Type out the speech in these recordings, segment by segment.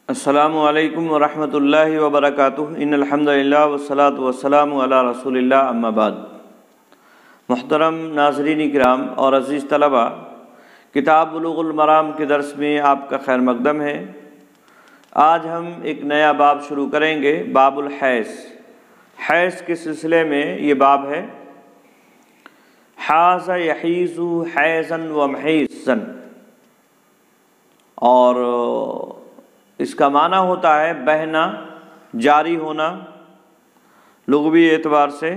السلام علیکم ورحمۃ اللہ وبرکاتہ۔ ان الحمدللہ والصلاۃ والسلام علی رسول اللہ، اما بعد۔ محترم ناظرین کرام اور عزیز طلبہ، کتاب بلوغ المرام کے درس میں آپ کا خیر مقدم ہے۔ آج ہم ایک نیا باب شروع کریں گے، باب الحیض۔ حیض کے سلسلے میں یہ باب ہے، حاز یحیز حیضا ومحیضا، اور اس کا معنی ہوتا ہے بہنا، جاری ہونا لغوی اعتبار سے،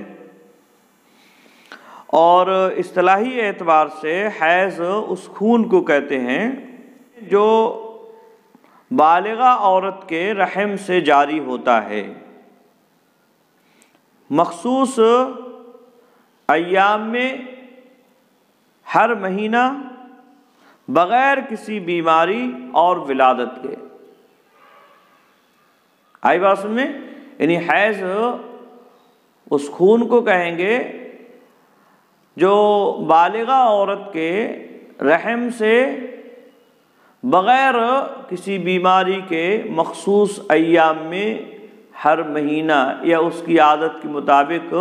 اور اصطلاحی اعتبار سے حیض اس خون کو کہتے ہیں جو بالغہ عورت کے رحم سے جاری ہوتا ہے، مخصوص ایام میں ہر مہینہ بغیر کسی بیماری اور ولادت کے۔ آئی بات سن میں؟ یعنی حیض اس خون کو کہیں گے جو بالغہ عورت کے رحم سے بغیر کسی بیماری کے مخصوص ایام میں ہر مہینہ یا اس کی عادت کے مطابق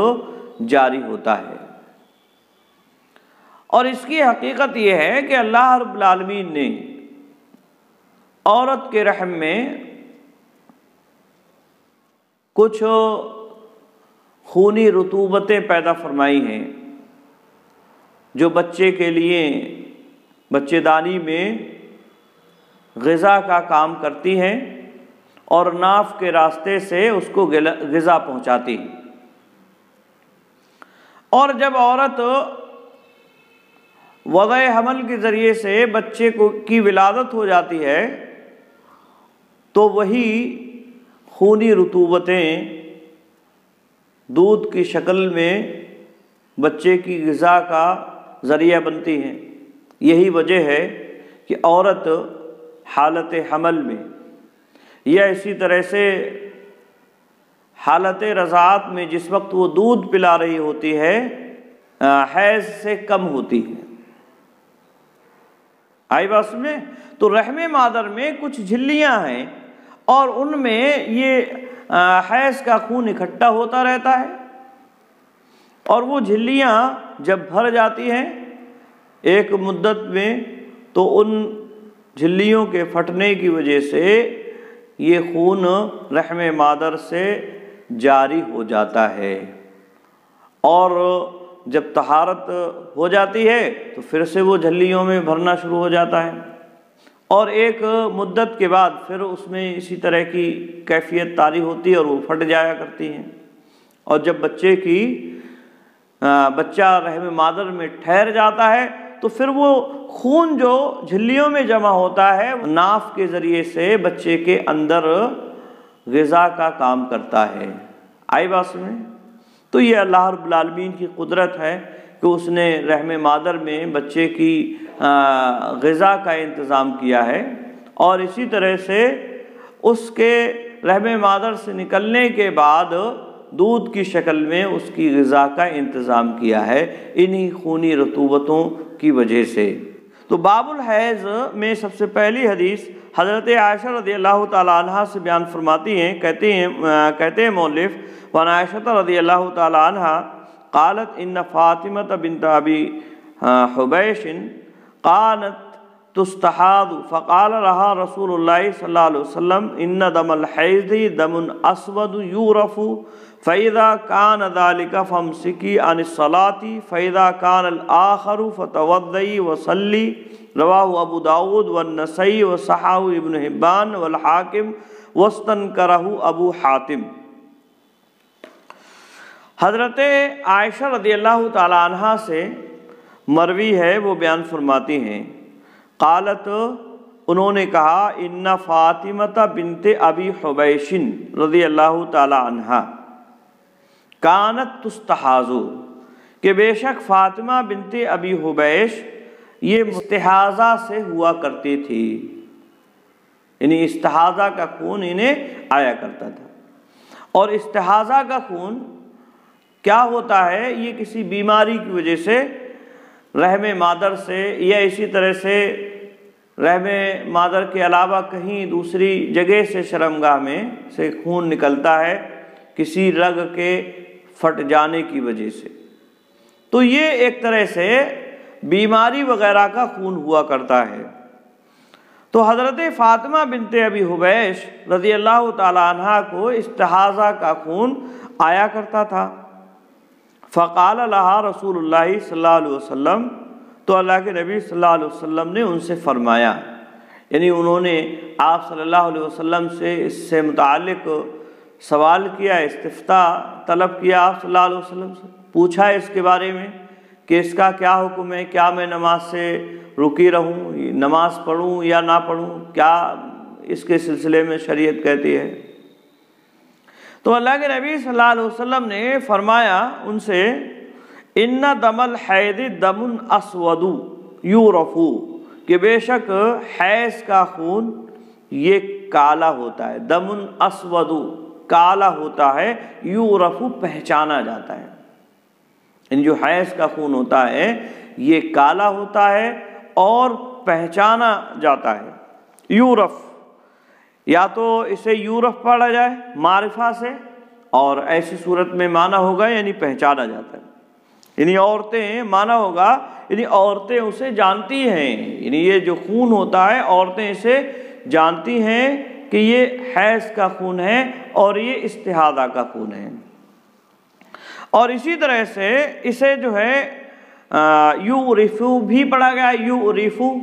جاری ہوتا ہے۔ اور اس کی حقیقت یہ ہے کہ اللہ رب العالمین نے عورت کے رحم میں کچھ خونی رطوبتیں پیدا فرمائی ہیں جو بچے کے لیے بچے دانی میں غذا کا کام کرتی ہیں اور ناف کے راستے سے اس کو غذا پہنچاتی ہیں۔ اور جب عورت وضع حمل کے ذریعے سے بچے کی ولادت ہو جاتی ہے تو وہی خونی رطوبتیں دودھ کی شکل میں بچے کی غذا کا ذریعہ بنتی ہیں۔ یہی وجہ ہے کہ عورت حالت حمل میں یا اسی طرح سے حالت رضاعت میں جس وقت وہ دودھ پلا رہی ہوتی ہے حیض سے کم ہوتی ہے۔ آئی بات میں؟ تو رحم مادر میں کچھ جھلیاں ہیں اور ان میں یہ حیض کا خون اکٹھا ہوتا رہتا ہے، اور وہ جھلیاں جب بھر جاتی ہیں ایک مدت میں تو ان جھلیوں کے پھٹنے کی وجہ سے یہ خون رحم مادر سے جاری ہو جاتا ہے، اور جب طہارت ہو جاتی ہے تو پھر سے وہ جھلیوں میں بھرنا شروع ہو جاتا ہے، اور ایک مدت کے بعد پھر اس میں اسی طرح کی کیفیت طاری ہوتی ہے اور وہ پھٹ جایا کرتی ہیں۔ اور جب بچہ رحم مادر میں ٹھہر جاتا ہے تو پھر وہ خون جو جھلیوں میں جمع ہوتا ہے ناف کے ذریعے سے بچے کے اندر غذا کا کام کرتا ہے۔ آئی بات میں؟ تو یہ اللہ رب العالمین کی قدرت ہے کہ اس نے رحم مادر میں بچے کی غذا کا انتظام کیا ہے، اور اسی طرح سے اس کے رحم مادر سے نکلنے کے بعد دودھ کی شکل میں اس کی غذا کا انتظام کیا ہے انہی خونی رطوبتوں کی وجہ سے۔ تو باب الحیض میں سب سے پہلی حدیث حضرت عائشہ رضی اللہ تعالی عنہ سے بیان فرماتی ہیں، کہتے ہیں مؤلف، وعن عائشہ رضی اللہ تعالی عنہ قالت ان فاطمہ بنت ابی حبیش قانت تستحاض فقال لها رسول اللہ صلی اللہ علیہ وسلم ان دم الحیض دم اسود یورف فاذا كان ذلك فامسكي عن الصلاة فاذا كان الاخر فتوضئي وصلي، رواہ ابو داود والنسائی وصححہ ابن حبان والحاکم واستنکرہ ابو حاتم۔ حضرت عائشہ رضی اللہ تعالی عنہ سے مروی ہے، وہ بیان فرماتی ہیں، قالت انہوں نے کہا، ان فاطمہ بنت ابی حبیش رضی اللہ تعالی عنہ کانت تستحاض، کہ بے شک فاطمہ بنت ابی حبیش یہ استحاضہ سے ہوا کرتی تھی، یعنی استحاضہ کا خون انہیں آیا کرتا تھا۔ اور استحاضہ کا خون کیا ہوتا ہے؟ یہ کسی بیماری کی وجہ سے رحم مادر سے یا اسی طرح سے رحم مادر کے علاوہ کہیں دوسری جگہ سے شرمگاہ میں سے خون نکلتا ہے کسی رگ کے پھٹ جانے کی وجہ سے، تو یہ ایک طرح سے بیماری وغیرہ کا خون ہوا کرتا ہے۔ تو حضرت فاطمہ بنت ابی حبیش رضی اللہ تعالی عنہ کو استحاضہ کا خون آیا کرتا تھا۔ فقال لها رسول اللہ صلی اللہ علیہ وسلم، تو اللہ کے نبی صلی اللہ علیہ وسلم نے ان سے فرمایا، یعنی انہوں نے آپ صلی اللہ علیہ وسلم سے اس سے متعلق سوال کیا، استفتاء طلب کیا، آپ صلی اللہ علیہ وسلم سے پوچھا اس کے بارے میں کہ اس کا کیا حکم ہے، کیا میں نماز سے رکی رہوں، نماز پڑھوں یا نہ پڑھوں، کیا اس کے سلسلے میں شریعت کہتی ہے؟ تو اللہ کے نبی صلی اللہ علیہ وسلم نے فرمایا ان سے، ان دم الحید دم اسود یورف، کہ بے شک حیض کا خون یہ کالا ہوتا ہے، دم اسود کالا ہوتا ہے، یورف پہچانا جاتا ہے، ان جو حیض کا خون ہوتا ہے یہ کالا ہوتا ہے اور پہچانا جاتا ہے۔ یورف، یا تو اسے یورف پڑھا جائے معرفہ سے، اور ایسی صورت میں معنی ہوگا یعنی پہچانا جاتا ہے، یعنی عورتیں معنی ہوگا یعنی عورتیں اسے جانتی ہیں، یعنی یہ جو خون ہوتا ہے عورتیں اسے جانتی ہیں کہ یہ حیض کا خون ہے اور یہ استحاضہ کا خون ہے۔ اور اسی طرح سے اسے جو ہے یورفو بھی پڑھا گیا، یورفو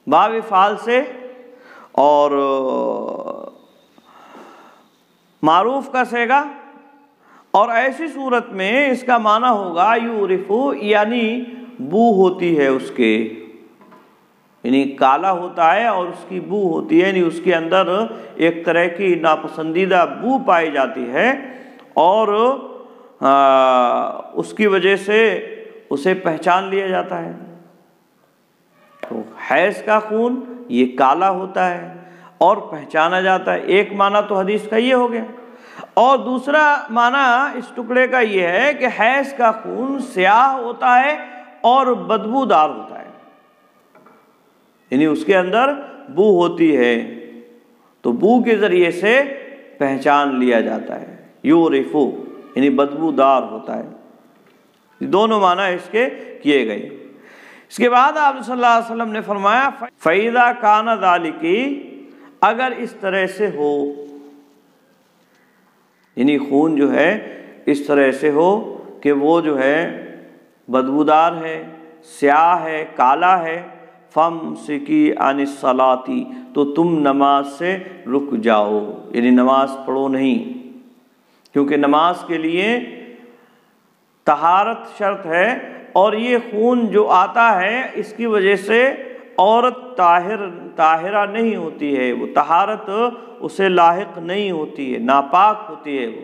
باب فعال سے، اور معروف کا صیغہ، اور ایسی صورت میں اس کا معنی ہوگا یورفو یعنی بو ہوتی ہے اس کے، یعنی کالا ہوتا ہے اور اس کی بو ہوتی ہے، یعنی اس کے اندر ایک طرح کی ناپسندیدہ بو پائی جاتی ہے، اور اس کی وجہ سے اسے پہچان لیا جاتا ہے۔ تو حیض کا خون یہ کالا ہوتا ہے اور پہچانا جاتا ہے، ایک معنی تو حدیث کا یہ ہو گیا، اور دوسرا معنی اس ٹکڑے کا یہ ہے کہ حیض کا خون سیاہ ہوتا ہے اور بدبودار ہوتا ہے، یعنی اس کے اندر بو ہوتی ہے، تو بو کے ذریعے سے پہچان لیا جاتا ہے، یورفو یعنی بدبودار ہوتا ہے۔ دونوں معنی اس کے کیے گئے۔ اس کے بعد آپ صلی اللہ علیہ وسلم نے فرمایا فَإِذَا كَانَ ذَلِكِ، اگر اس طرح سے ہو، یعنی خون جو ہے اس طرح سے ہو کہ وہ جو ہے بدبودار ہے، سیاہ ہے، کالا ہے، فَامْسِكِي عَنِ الصَّلَاةِ، تو تم نماز سے رک جاؤ، یعنی نماز پڑھو نہیں، کیونکہ نماز کے لیے طہارت شرط ہے، اور یہ خون جو آتا ہے اس کی وجہ سے عورت طاہرہ نہیں ہوتی ہے، وہ طہارت اسے لاحق نہیں ہوتی ہے، ناپاک ہوتی ہے وہ،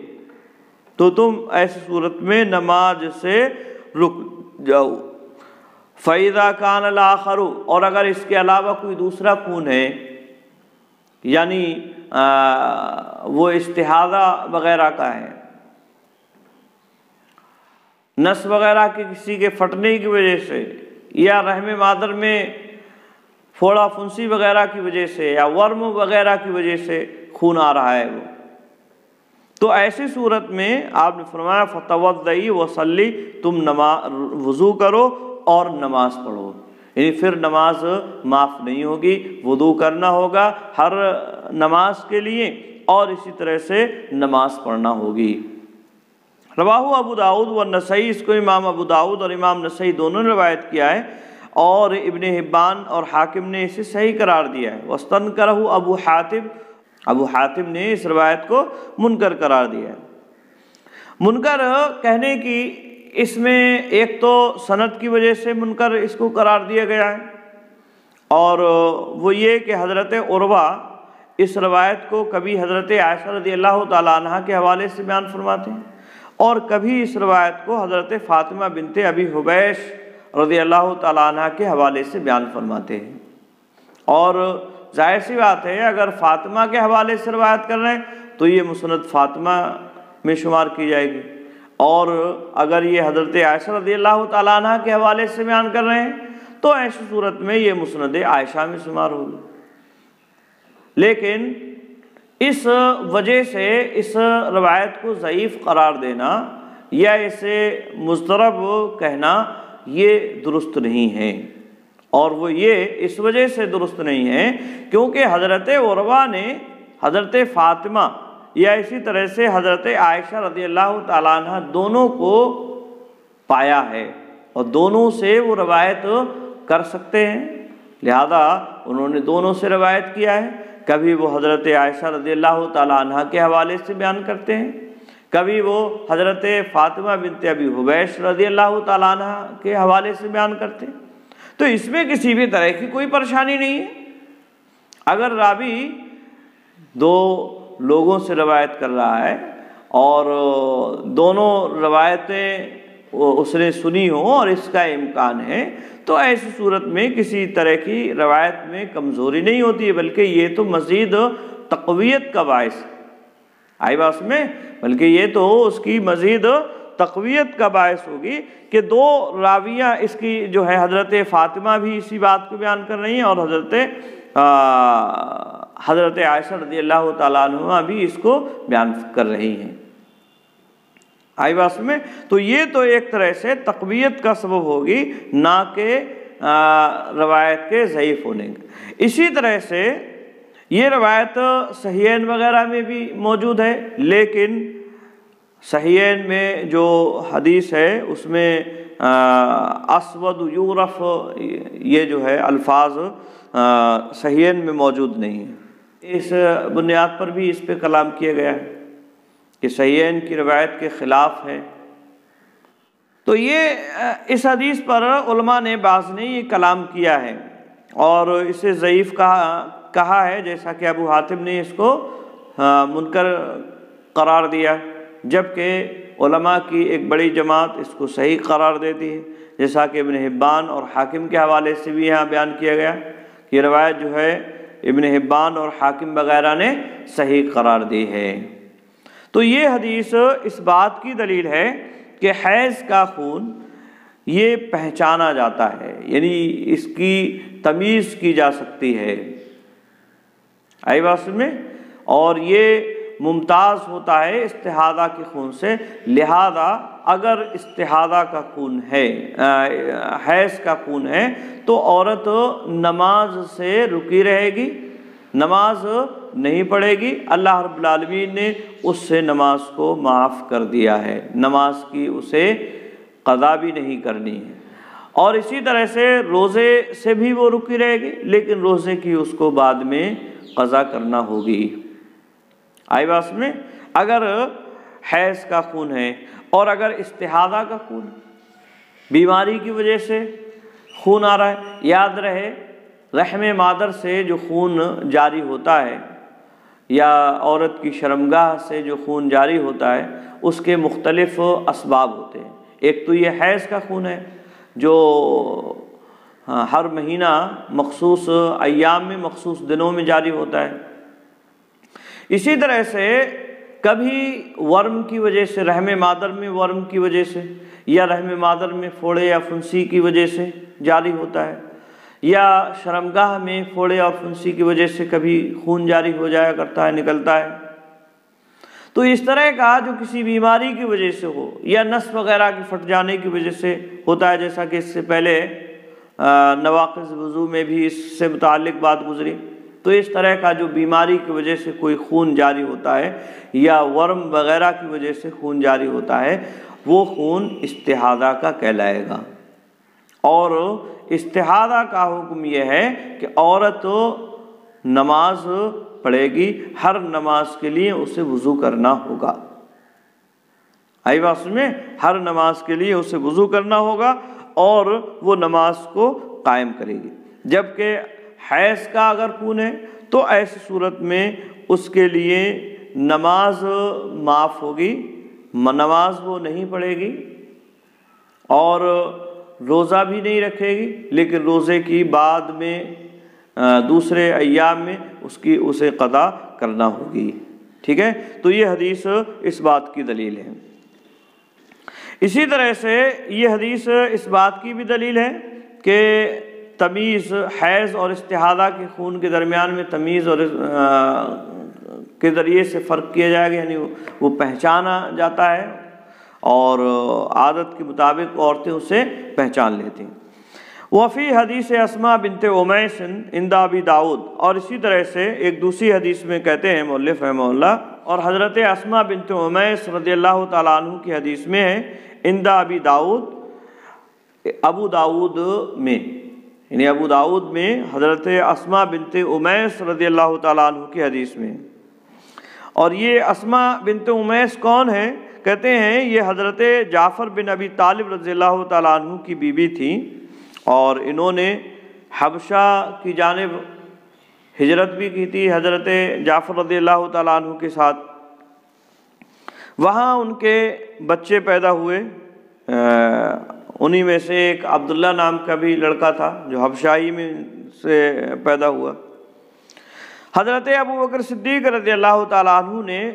تو تم ایسی صورت میں نماز سے رک جاؤ۔ فَإِذَا كَانَ الْآخَرُ، اور اگر اس کے علاوہ کوئی دوسرا خون ہے، یعنی وہ استحاضہ وغیرہ کا ہے، نس وغیرہ کے کسی کے پھٹنے کی وجہ سے، یا رحم مادر میں پھوڑا پھنسی وغیرہ کی وجہ سے، یا ورم وغیرہ کی وجہ سے خون آ رہا ہے وہ، تو ایسی صورت میں آپ نے فرمایا فَتَوَضَّئِ وَصَلِّ، تم وضو کرو اور نماز پڑھو، یعنی پھر نماز معاف نہیں ہوگی، وضو کرنا ہوگا ہر نماز کے لیے، اور اسی طرح سے نماز پڑھنا ہوگی۔ رواہ ابو داؤد والنسائی، اس کو امام ابو داؤد اور امام نسائی دونوں نے روایت کیا ہے، اور ابن حبان اور حاکم نے اسے صحیح قرار دیا ہے۔ واستنکرہ ابو حاتم نے اس روایت کو منکر قرار دیا ہے۔ منکر کہنے کی اس میں ایک تو سند کی وجہ سے منکر اس کو قرار دیا گیا ہے، اور وہ یہ کہ حضرت عروہ اس روایت کو کبھی حضرت عائشہ رضی اللہ تعالیٰ عنہ کے حوالے سے بیان فرماتے ہیں، اور کبھی اس روایت کو حضرت فاطمہ بنت ابی حبیش رضی اللہ تعالیٰ عنہ کے حوالے سے بیان فرماتے ہیں، اور ظاہر سی بات ہے اگر فاطمہ کے حوالے سے روایت کر رہے ہیں تو یہ مسند فاطمہ میں شمار کی جائے گی، اور اگر یہ حضرت عائشہ رضی اللہ تعالیٰ عنہ کے حوالے سے بیان کر رہے ہیں تو ایسی صورت میں یہ مسند عائشہ میں شمار ہوگی۔ لیکن اس وجہ سے اس روایت کو ضعیف قرار دینا یا اسے مضطرب کہنا یہ درست نہیں ہے، اور وہ یہ اس وجہ سے درست نہیں ہے کیونکہ حضرت عروہ نے حضرت فاطمہ یا اسی طرح سے حضرت عائشہ رضی اللہ تعالیٰ عنہ دونوں کو پایا ہے اور دونوں سے وہ روایت کر سکتے ہیں، لہذا انہوں نے دونوں سے روایت کیا ہے۔ کبھی وہ حضرت عائشہ رضی اللہ تعالیٰ عنہ کے حوالے سے بیان کرتے ہیں، کبھی وہ حضرت فاطمہ بنت ابی حبیش رضی اللہ تعالیٰ عنہ کے حوالے سے بیان کرتے ہیں، تو اس میں کسی بھی طرح کی کوئی پریشانی نہیں ہے۔ اگر راوی دو لوگوں سے روایت کر رہا ہے اور دونوں روایتیں اس نے سنی ہوں اور اس کا امکان ہے، تو ایسی صورت میں کسی طرح کی روایت میں کمزوری نہیں ہوتی ہے، بلکہ یہ تو مزید تقویت کا باعث ہے، آئی بات میں، بلکہ یہ تو اس کی مزید تقویت کا باعث ہوگی کہ دو راویہ اس کی جو ہے حضرت فاطمہ بھی اسی بات کو بیان کر رہی ہیں اور حضرت عائشہ رضی اللہ تعالیٰ عنہ بھی اس کو بیان کر رہی ہیں، آئی بات میں، تو یہ تو ایک طرح سے تقویت کا سبب ہوگی نہ کہ روایت کے ضعیف ہونے کا۔ اسی طرح سے یہ روایت صحیحین وغیرہ میں بھی موجود ہے، لیکن صحیحین میں جو حدیث ہے اس میں اسود یورف یہ جو ہے الفاظ صحیحین میں موجود نہیں ہیں۔ اس بنیاد پر بھی اس پہ کلام کیا گیا ہے کہ صحیحین کی روایت کے خلاف ہے، تو یہ اس حدیث پر علماء نے بعض نے یہ کلام کیا ہے اور اسے ضعیف کہا ہے، جیسا کہ ابو حاتم نے اس کو منکر قرار دیا، جبکہ علماء کی ایک بڑی جماعت اس کو صحیح قرار دیتی ہے، جیسا کہ ابن حبان اور حاکم کے حوالے سے بھی یہاں بیان کیا گیا کہ یہ روایت جو ہے ابن حبان اور حاکم وغیرہ نے صحیح قرار دی ہے۔ تو یہ حدیث اس بات کی دلیل ہے کہ حیض کا خون یہ پہچانا جاتا ہے، یعنی اس کی تمیز کی جا سکتی ہے، آئی بات میں، اور یہ ممتاز ہوتا ہے استحاضہ کے خون سے، لہذا اگر استحاضہ کا خون ہے، حیض کا خون ہے، تو عورت نماز سے رکی رہے گی، نماز نہیں پڑھے گی، اللہ رب العالمین نے اس سے نماز کو معاف کر دیا ہے، نماز کی اسے قضا بھی نہیں کرنی ہے، اور اسی طرح سے روزے سے بھی وہ رکی رہے گی، لیکن روزے کی اس کو بعد میں قضا کرنا ہوگی، آئی بات میں۔ اگر حیض کا خون ہے اور اگر استحاضہ کا خون، بیماری کی وجہ سے خون آ رہا ہے، یاد رہے رحم مادر سے جو خون جاری ہوتا ہے یا عورت کی شرمگاہ سے جو خون جاری ہوتا ہے اس کے مختلف اسباب ہوتے ہیں، ایک تو یہ حیض کا خون ہے جو ہر مہینہ مخصوص ایام میں مخصوص دنوں میں جاری ہوتا ہے، اسی طرح سے کبھی ورم کی وجہ سے، رحم مادر میں ورم کی وجہ سے یا رحم مادر میں پھوڑے یا پھنسی کی وجہ سے جاری ہوتا ہے، یا شرمگاہ میں پھوڑے اور پھنسی کی وجہ سے کبھی خون جاری ہو جایا کرتا ہے، نکلتا ہے، تو اس طرح کا جو کسی بیماری کی وجہ سے ہو یا نس وغیرہ کی پھٹ جانے کی وجہ سے ہوتا ہے، جیسا کہ اس سے پہلے نواقض وضو میں بھی اس سے متعلق بات گزری، تو اس طرح کا جو بیماری کی وجہ سے کوئی خون جاری ہوتا ہے یا ورم وغیرہ کی وجہ سے خون جاری ہوتا ہے، وہ خون استحاضہ کا کہلائے گا، اور استحاضہ کا حکم یہ ہے کہ عورت نماز پڑھے گی، ہر نماز کے لیے اسے وضو کرنا ہوگا، آئی بات میں، ہر نماز کے لیے اسے وضو کرنا ہوگا اور وہ نماز کو قائم کرے گی، جبکہ حیض کا اگر خون ہے تو ایسی صورت میں اس کے لیے نماز معاف ہوگی، نماز وہ نہیں پڑھے گی اور روزہ بھی نہیں رکھے گی، لیکن روزے کی بعد میں دوسرے ایام میں اسے قضا کرنا ہوگی، ٹھیک ہے، تو یہ حدیث اس بات کی دلیل ہے۔ اسی طرح سے یہ حدیث اس بات کی بھی دلیل ہے کہ تمیز حیض اور استحاضہ کے خون کے درمیان میں تمیز اور کے ذریعے سے فرق کیا جائے گا، یعنی وہ پہچانا جاتا ہے اور عادت کے مطابق عورتیں اسے پہچان لیتی ہیں۔ وفی حدیث اسماء بنت امیس عند ابی داؤد، اور اسی طرح سے ایک دوسری حدیث میں کہتے ہیں مؤلف رحمہ اللہ، اور حضرت اسماء بنت امیس رضی اللہ تعالیٰ عنہ کی حدیث میں ہے عند ابی داؤد، ابو داؤد میں، یعنی ابو داؤد میں حضرت اسماء بنت امیس رضی اللہ تعالیٰ عنہ کی حدیث میں۔ اور یہ اسماء بنت امیس کون ہے؟ کہتے ہیں یہ حضرت جعفر بن ابی طالب رضی اللہ تعالیٰ عنہ کی بیوی تھیں، اور انہوں نے حبشہ کی جانب ہجرت بھی کی تھی حضرت جعفر رضی اللہ تعالیٰ عنہ کے ساتھ۔ وہاں ان کے بچے پیدا ہوئے، انہی میں سے ایک عبداللہ نام کا بھی لڑکا تھا جو حبشائی میں سے پیدا ہوا۔ حضرت ابوبکر صدیق رضی اللہ تعالیٰ عنہ نے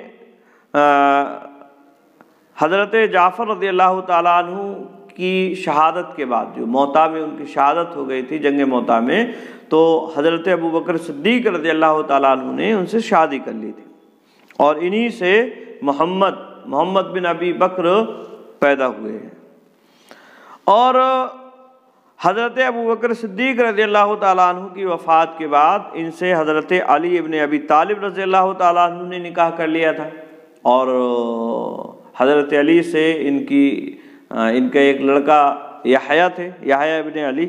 حضرت جعفر رضی اللہ تعالیٰ عنہ کی شہادت کے بعد، جو موتا میں ان کی شہادت ہو گئی تھی جنگ موتا میں، تو حضرت ابوبکر صدیق رضی اللہ تعالیٰ عنہ نے ان سے شادی کر لی تھی، اور انہی سے محمد بن ابی بکر پیدا ہوئے ہیں۔ اور حضرت ابوبکر صدیق رضی اللہ تعالیٰ عنہ کی وفات کے بعد ان سے حضرت علی ابن ابی طالب رضی اللہ تعالیٰ عنہ نے نکاح کر لیا تھا، اور حضرت علی سے ان کا ایک لڑکا یحییٰ تھے، یحییٰ ابن علی۔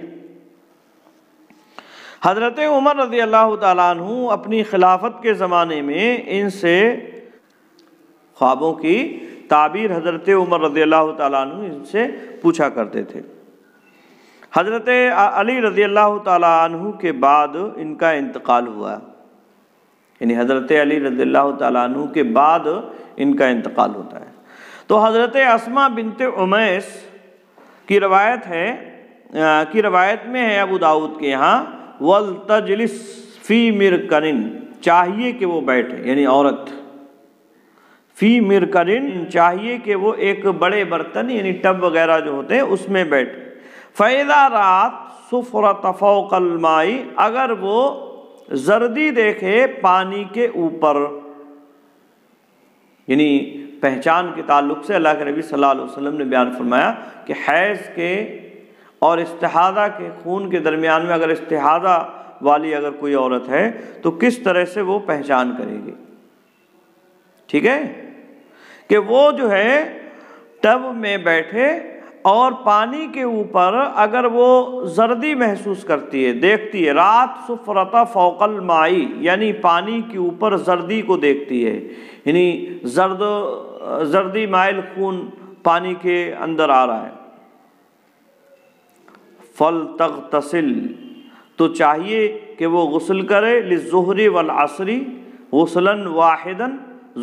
حضرت عمر رضی اللہ تعالیٰ عنہ اپنی خلافت کے زمانے میں ان سے خوابوں کی تعبیر حضرت عمر رضی اللہ تعالیٰ عنہ ان سے پوچھا کرتے تھے۔ حضرت علی رضی اللہ تعالیٰ عنہ کے بعد ان کا انتقال ہوا، یعنی حضرت علی رضی اللہ تعالیٰ عنہ کے بعد ان کا انتقال ہوتا ہے۔ تو حضرت اسماء بنت امیس کی روایت میں ہے ابو داؤد کے یہاں، وَلْتَجْلِسْ فِي مِرْكَنٍ، چاہیے کہ وہ بیٹھے، یعنی عورت، فی مرکن، چاہیے کہ وہ ایک بڑے برتن یعنی ٹب وغیرہ جو ہوتے ہیں اس میں بیٹھے۔ فَإِذَا رَأَتْ صُفْرَةَ فَوْقَ الْمَاءِ، اگر وہ زردی دیکھے پانی کے اوپر، یعنی پہچان کے تعلق سے اللہ کے نبی صلی اللہ علیہ وسلم نے بیان فرمایا کہ حیض کے اور استحاضہ کے خون کے درمیان میں اگر استحاضہ والی اگر کوئی عورت ہے تو کس طرح سے وہ پہچان کرے گی، ٹھیک ہے، کہ وہ جو ہے ٹب میں بیٹھے اور پانی کے اوپر اگر وہ زردی محسوس کرتی ہے، دیکھتی ہے، رات صفرۃ فوق الماء، یعنی پانی کے اوپر زردی کو دیکھتی ہے، یعنی زردی مائل خون پانی کے اندر آ رہا ہے، فلتغتسل، تو چاہیے کہ وہ غسل کرے، للظہر والعصر غسلا واحدا،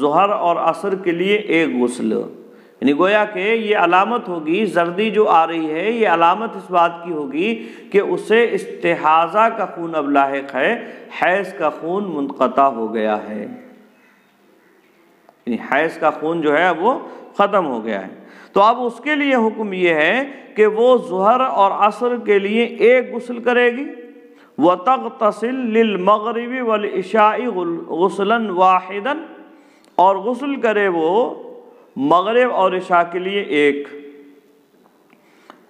ظہر اور عصر کے لیے ایک غسل، یعنی گویا کہ یہ علامت ہوگی، زردی جو آ رہی ہے یہ علامت اس بات کی ہوگی کہ اسے استحاضہ کا خون اب لاحق ہے، حیض کا خون منقطع ہو گیا ہے، یعنی حیض کا خون جو ہے اب وہ ختم ہو گیا ہے۔ تو اب اس کے لیے حکم یہ ہے کہ وہ ظہر اور عصر کے لیے ایک غسل کرے گی، وَتَغْتَسِلْ لِلْمَغْرِبِ وَالْعِشَاءِ غُسْلًا وَاحِدًا، اور غسل کرے وہ مغرب اور عشاء کے لیے ایک،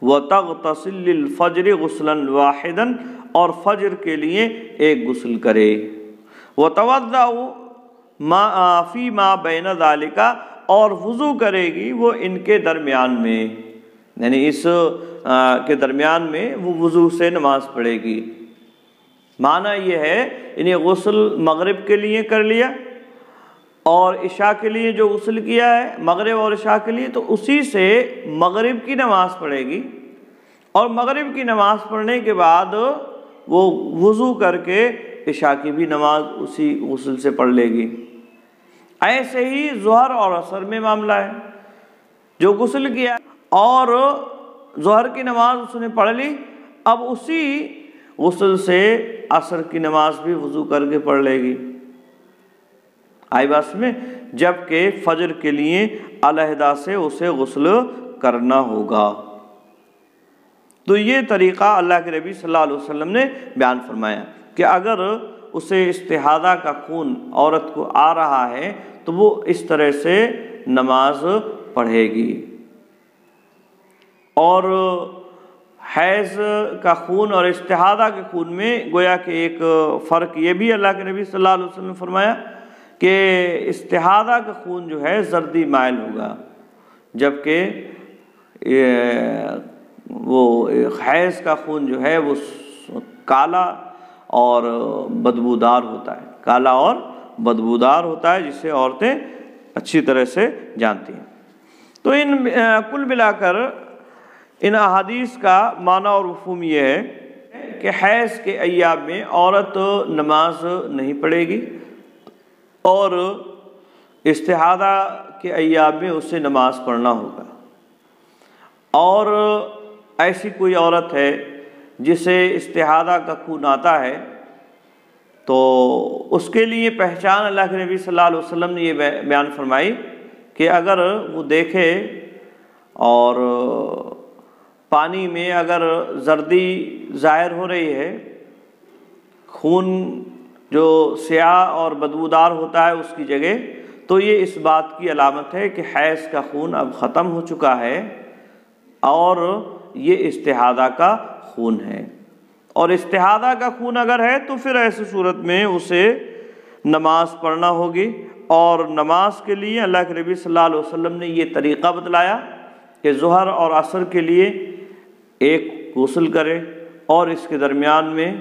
وَتَغْتَسِلْ لِلْفَجْرِ غُسْلًا وَاحِدًا، اور فجر کے لیے ایک غسل کرے، وَتَوَضَّأُ فِي مَا بَيْنَ ذَلِكَ، اور وضو کرے گی وہ ان کے درمیان میں، یعنی اس کے درمیان میں وہ وضو سے نماز پڑھے گی۔ معنی یہ ہے یعنی غسل مغرب کے لیے کر لیا اور عشاء کے لیے جو غسل کیا ہے مغرب اور عشاء کے لیے، تو اسی سے مغرب کی نماز پڑھے گی، اور مغرب کی نماز پڑھنے کے بعد وہ وضو کر کے عشاء کی بھی نماز اسی غسل سے پڑھ لے گی۔ ایسے ہی ظہر اور عصر میں معاملہ ہے، جو غسل کیا اور ظہر کی نماز اس نے پڑھ لی، اب اسی غسل سے عصر کی نماز بھی وضو کر کے پڑھ لے گی، آئی بات میں، جبکہ فجر کے لیے علیحدہ سے اسے غسل کرنا ہوگا۔ تو یہ طریقہ اللہ کے نبی صلی اللہ علیہ وسلم نے بیان فرمایا کہ اگر اسے استحاضہ کا خون عورت کو آ رہا ہے تو وہ اس طرح سے نماز پڑھے گی۔ اور حیض کا خون اور استحاضہ کے خون میں گویا کہ ایک فرق یہ بھی اللہ کے نبی صلی اللہ علیہ وسلم نے فرمایا کہ استحاضہ کا خون جو ہے زردی مائل ہوگا، جبکہ وہ حیض کا خون جو ہے وہ کالا اور بدبودار ہوتا ہے، کالا اور بدبودار ہوتا ہے، جسے عورتیں اچھی طرح سے جانتی ہیں۔ تو ان کل ملا کر ان احادیث کا معنی اور مفہوم یہ ہے کہ حیض کے ایام میں عورت نماز نہیں پڑھے گی، اور استحاضہ کے ایام میں اسے نماز پڑھنا ہوگا۔ اور ایسی کوئی عورت ہے جسے استحاضہ کا خون آتا ہے تو اس کے لیے پہچان اللہ کے نبی صلی اللہ علیہ وسلم نے یہ بیان فرمائی کہ اگر وہ دیکھے اور پانی میں اگر زردی ظاہر ہو رہی ہے، خون جو سیاہ اور بدبودار ہوتا ہے اس کی جگہ، تو یہ اس بات کی علامت ہے کہ حیض کا خون اب ختم ہو چکا ہے اور یہ استحاضہ کا خون ہے۔ اور استحاضہ کا خون اگر ہے تو پھر ایسی صورت میں اسے نماز پڑھنا ہوگی، اور نماز کے لیے اللہ کے نبی صلی اللہ علیہ وسلم نے یہ طریقہ بتلایا کہ ظہر اور عصر کے لیے ایک غسل کرے، اور اس کے درمیان میں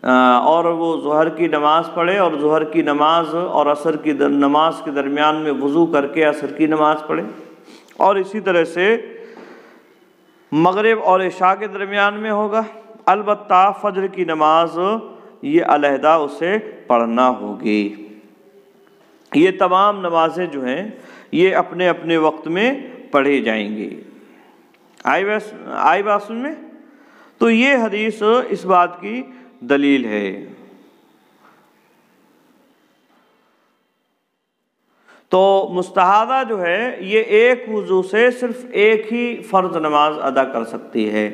اور وہ ظہر کی نماز پڑھے، اور ظہر کی نماز اور عصر کی نماز کے درمیان میں وضو کر کے عصر کی نماز پڑھے، اور اسی طرح سے مغرب اور عشاء کے درمیان میں ہوگا۔ البتہ فجر کی نماز یہ علیحدہ اسے پڑھنا ہوگی۔ یہ تمام نمازیں جو ہیں یہ اپنے اپنے وقت میں پڑھی جائیں گی۔ آئی بات سن میں؟ تو یہ حدیث اس بات کی دلیل ہے۔ تو مستحاضہ جو ہے یہ ایک وضو سے صرف ایک ہی فرض نماز ادا کر سکتی ہے۔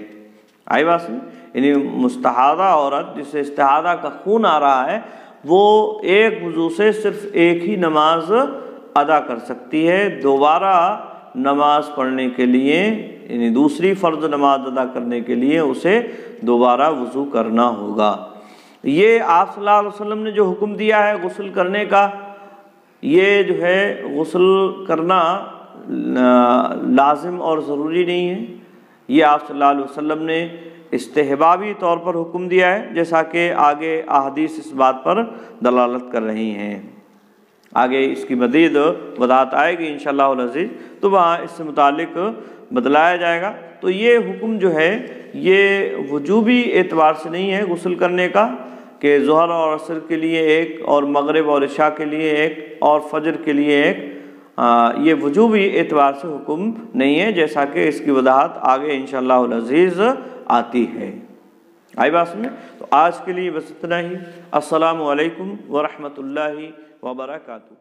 آئی بات سن؟ یعنی مستحاضہ عورت جسے استحاضہ کا خون آ رہا ہے وہ ایک وضو سے صرف ایک ہی نماز ادا کر سکتی ہے۔ دوبارہ نماز پڑھنے کے لیے، یعنی دوسری فرض نماز ادا کرنے کے لیے اسے دوبارہ وضو کرنا ہوگا۔ یہ آپ صلی اللہ علیہ وسلم نے جو حکم دیا ہے غسل کرنے کا، یہ جو ہے غسل کرنا لازم اور ضروری نہیں ہے، یہ آپ صلی اللہ علیہ وسلم نے استحبابی طور پر حکم دیا ہے، جیسا کہ آگے احادیث اس بات پر دلالت کر رہی ہیں۔ آگے اس کی مزید وضاحت آئے گی انشاءاللہ العزیز، تو وہاں اس سے متعلق بتلایا جائے گا۔ تو یہ حکم جو ہے یہ وجوبی اعتبار سے نہیں ہے غسل کرنے کا کہ ظہر اور عصر کے لیے ایک، اور مغرب اور عشاء کے لیے ایک، اور فجر کے لیے ایک، یہ وجوبی اعتبار سے حکم نہیں ہے، جیسا کہ اس کی وضاحت آگے انشاءاللہ العزیز آتی ہے۔ آئی بات میں؟ تو آج کے لیے بس اتنا ہی۔ السلام علیکم ورحمۃ اللہ وبرکاتہ۔